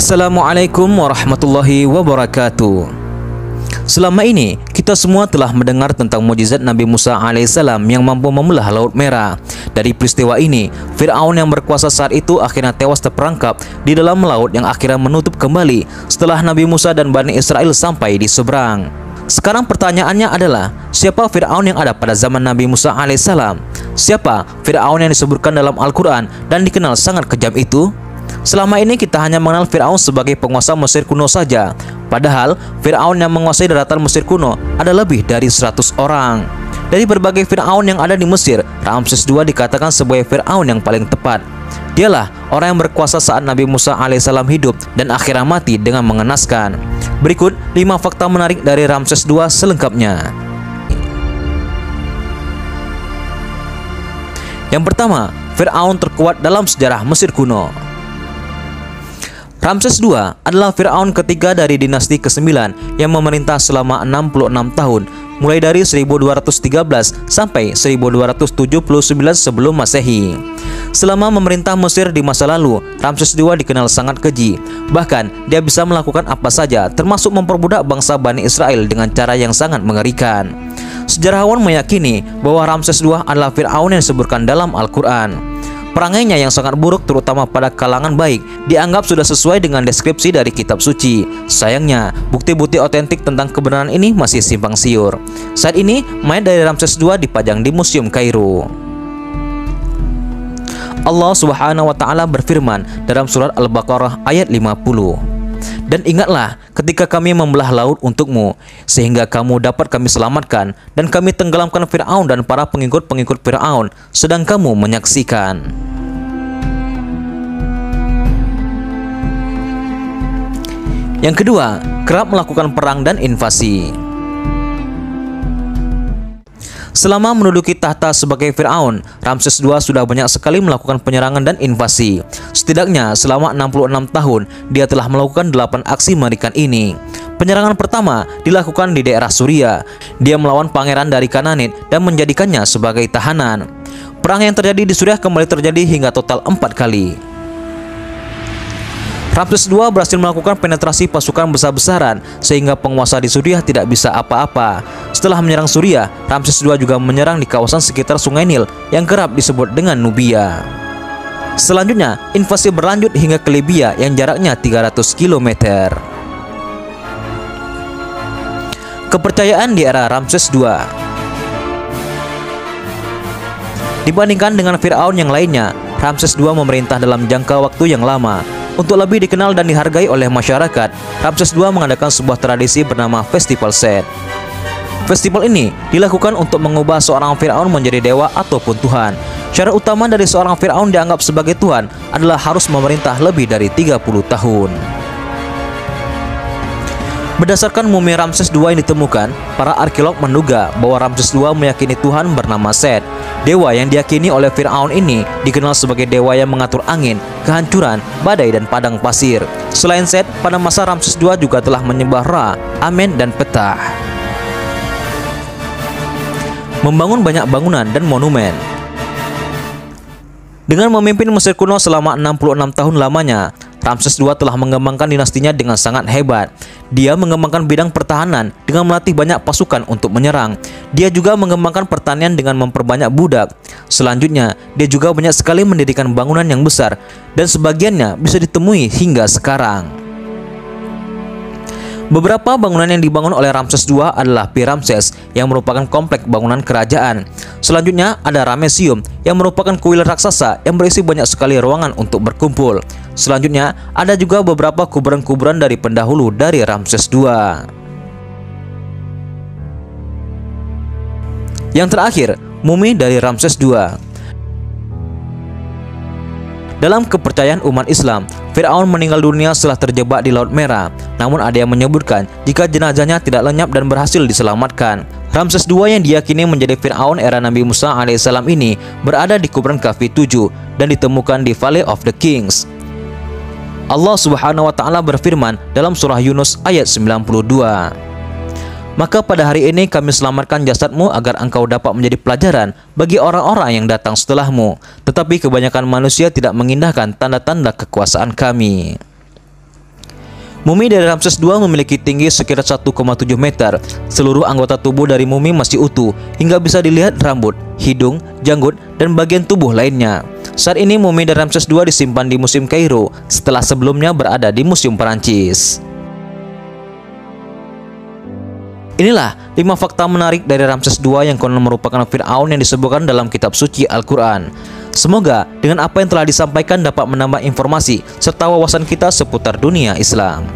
Assalamualaikum warahmatullahi wabarakatuh. Selama ini kita semua telah mendengar tentang mukjizat Nabi Musa alaihissalam yang mampu membelah Laut Merah. Dari peristiwa ini, Fir'aun yang berkuasa saat itu akhirnya tewas terperangkap di dalam laut yang akhirnya menutup kembali setelah Nabi Musa dan Bani Israel sampai di seberang. Sekarang pertanyaannya adalah, siapa Fir'aun yang ada pada zaman Nabi Musa alaihissalam? Siapa Fir'aun yang disebutkan dalam Al-Quran dan dikenal sangat kejam itu? Selama ini kita hanya mengenal Fir'aun sebagai penguasa Mesir kuno saja. Padahal Fir'aun yang menguasai daratan Mesir kuno ada lebih dari 100 orang. Dari berbagai Fir'aun yang ada di Mesir, Ramses II dikatakan sebagai Fir'aun yang paling tepat. Dialah orang yang berkuasa saat Nabi Musa alaihissalam hidup dan akhirnya mati dengan mengenaskan. Berikut 5 fakta menarik dari Ramses II selengkapnya. Yang pertama, Fir'aun terkuat dalam sejarah Mesir kuno. Ramses II adalah Fir'aun ketiga dari dinasti ke-9 yang memerintah selama 66 tahun, mulai dari 1213 sampai 1279 sebelum Masehi. Selama memerintah Mesir di masa lalu, Ramses II dikenal sangat keji. Bahkan, dia bisa melakukan apa saja, termasuk memperbudak bangsa Bani Israel dengan cara yang sangat mengerikan. Sejarawan meyakini bahwa Ramses II adalah Fir'aun yang disebutkan dalam Al-Quran. Perangainya yang sangat buruk, terutama pada kalangan baik, dianggap sudah sesuai dengan deskripsi dari kitab suci. Sayangnya, bukti-bukti otentik tentang kebenaran ini masih simpang siur. Saat ini, mayat dari Ramses II dipajang di Museum Kairo. Allah Subhanahu wa Ta'ala berfirman dalam surat Al-Baqarah ayat 50. Dan ingatlah ketika kami membelah laut untukmu, sehingga kamu dapat kami selamatkan, dan kami tenggelamkan Fir'aun dan para pengikut-pengikut Fir'aun, sedang kamu menyaksikan. Yang kedua, kerap melakukan perang dan invasi. Selama menduduki tahta sebagai Fir'aun, Ramses II sudah banyak sekali melakukan penyerangan dan invasi. Setidaknya selama 66 tahun, dia telah melakukan 8 aksi mengerikan ini. Penyerangan pertama dilakukan di daerah Suria. Dia melawan pangeran dari Kananit dan menjadikannya sebagai tahanan. Perang yang terjadi di Suria kembali terjadi hingga total 4 kali. Ramses II berhasil melakukan penetrasi pasukan besar-besaran sehingga penguasa di Suriah tidak bisa apa-apa. Setelah menyerang Suriah, Ramses II juga menyerang di kawasan sekitar Sungai Nil yang kerap disebut dengan Nubia. Selanjutnya, invasi berlanjut hingga ke Libya yang jaraknya 300 km. Kepercayaan di era Ramses II. Dibandingkan dengan Fir'aun yang lainnya, Ramses II memerintah dalam jangka waktu yang lama. Untuk lebih dikenal dan dihargai oleh masyarakat, Ramses II mengadakan sebuah tradisi bernama Festival Set. Festival ini dilakukan untuk mengubah seorang Fir'aun menjadi dewa ataupun Tuhan. Syarat utama dari seorang Fir'aun dianggap sebagai Tuhan adalah harus memerintah lebih dari 30 tahun. Berdasarkan mumi Ramses II yang ditemukan, para arkeolog menduga bahwa Ramses II meyakini Tuhan bernama Set. Dewa yang diyakini oleh Fir'aun ini dikenal sebagai dewa yang mengatur angin, kehancuran, badai, dan padang pasir. Selain Set, pada masa Ramses II juga telah menyembah Ra, Amen, dan Ptah. Membangun banyak bangunan dan monumen. Dengan memimpin Mesir kuno selama 66 tahun lamanya, Ramses II telah mengembangkan dinastinya dengan sangat hebat. Dia mengembangkan bidang pertahanan dengan melatih banyak pasukan untuk menyerang. Dia juga mengembangkan pertanian dengan memperbanyak budak. Selanjutnya, dia juga banyak sekali mendirikan bangunan yang besar dan sebagiannya bisa ditemui hingga sekarang. Beberapa bangunan yang dibangun oleh Ramses II adalah Pi-Ramses yang merupakan kompleks bangunan kerajaan. Selanjutnya ada Ramesium yang merupakan kuil raksasa yang berisi banyak sekali ruangan untuk berkumpul. Selanjutnya ada juga beberapa kuburan-kuburan dari pendahulu dari Ramses II. Yang terakhir, mumi dari Ramses II. Dalam kepercayaan umat Islam, Fir'aun meninggal dunia setelah terjebak di Laut Merah. Namun ada yang menyebutkan jika jenazahnya tidak lenyap dan berhasil diselamatkan. Ramses II yang diyakini menjadi Fir'aun era Nabi Musa alaihissalam ini berada di kuburan Kahfi 7 dan ditemukan di Valley of the Kings. Allah Subhanahu wa Ta'ala berfirman dalam surah Yunus ayat 92. Maka pada hari ini kami selamatkan jasadmu agar engkau dapat menjadi pelajaran bagi orang-orang yang datang setelahmu. Tetapi kebanyakan manusia tidak mengindahkan tanda-tanda kekuasaan kami. Mumi dari Ramses II memiliki tinggi sekitar 1,7 meter. Seluruh anggota tubuh dari mumi masih utuh, hingga bisa dilihat rambut, hidung, janggut, dan bagian tubuh lainnya. Saat ini mumi dari Ramses II disimpan di Museum Kairo, setelah sebelumnya berada di Museum Perancis. Inilah 5 fakta menarik dari Ramses II yang konon merupakan Fir'aun yang disebutkan dalam kitab suci Al-Quran. Semoga dengan apa yang telah disampaikan dapat menambah informasi serta wawasan kita seputar dunia Islam.